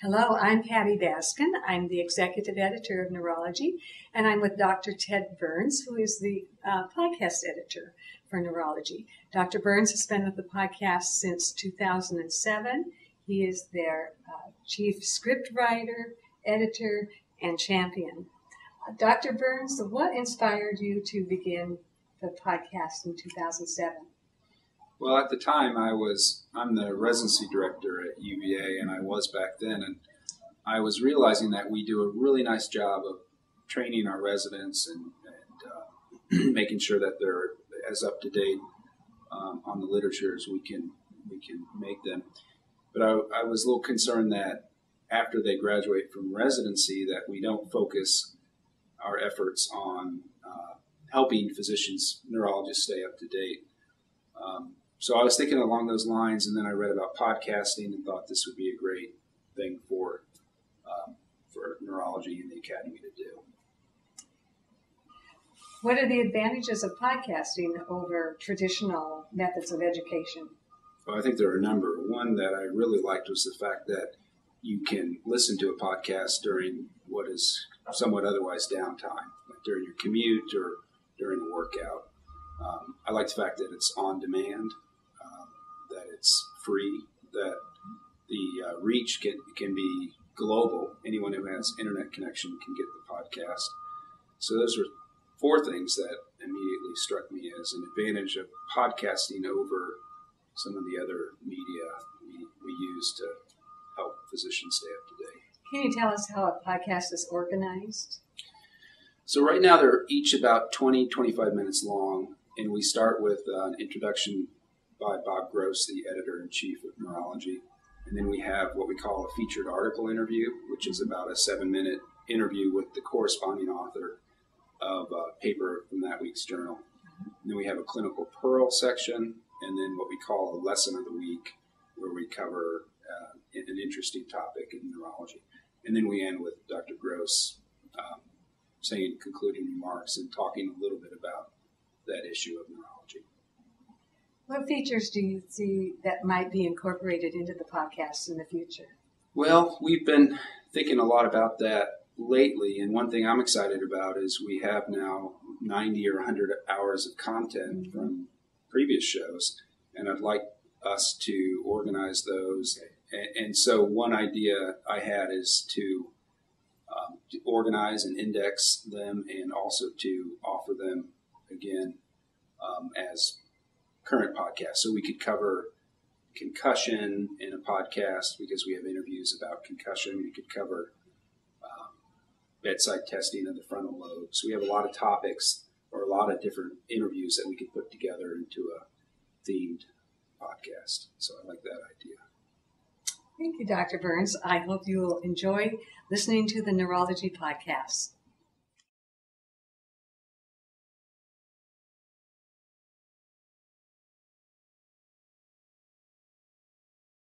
Hello, I'm Patty Baskin. I'm the executive editor of Neurology, and I'm with Dr. Ted Burns, who is the podcast editor for Neurology. Dr. Burns has been with the podcast since 2007. He is their chief script writer, editor, and champion. Dr. Burns, what inspired you to begin the podcast in 2007? Well, at the time, I'm the residency director at UVA, and I was back then, and I was realizing that we do a really nice job of training our residents and making sure that they're as up to date on the literature as we can make them. But I was a little concerned that after they graduate from residency, that we don't focus our efforts on helping physicians, neurologists stay up to date. So I was thinking along those lines, and then I read about podcasting and thought this would be a great thing for neurology and the academy to do. What are the advantages of podcasting over traditional methods of education? Well, I think there are a number. One that I really liked was the fact that you can listen to a podcast during what is somewhat otherwise downtime, like during your commute or during a workout. I like the fact that it's on demand, that it's free, that the reach can be global. Anyone who has internet connection can get the podcast. So those are four things that immediately struck me as an advantage of podcasting over some of the other media we use to help physicians stay up to date. Can you tell us how a podcast is organized? So right now they're each about 20, 25 minutes long, and we start with an introduction by Bob Gross, the editor-in-chief of Neurology. And then we have what we call a featured article interview, which is about a 7-minute interview with the corresponding author of a paper from that week's journal. And then we have a clinical pearl section, and then what we call a lesson of the week, where we cover an interesting topic in neurology. And then we end with Dr. Gross saying concluding remarks and talking a little bit about that issue of neurology. What features do you see that might be incorporated into the podcast in the future? Well, we've been thinking a lot about that lately, and one thing I'm excited about is we have now 90 or 100 hours of content from previous shows, and I'd like us to organize those. And so one idea I had is to organize and index them, and also to offer them again as current podcasts. So we could cover concussion in a podcast because we have interviews about concussion. We could cover bedside testing of the frontal lobe. So we have a lot of topics or a lot of different interviews that we could put together into a themed podcast. So I like that idea. Thank you, Dr. Burns. I hope you will enjoy listening to the Neurology Podcast.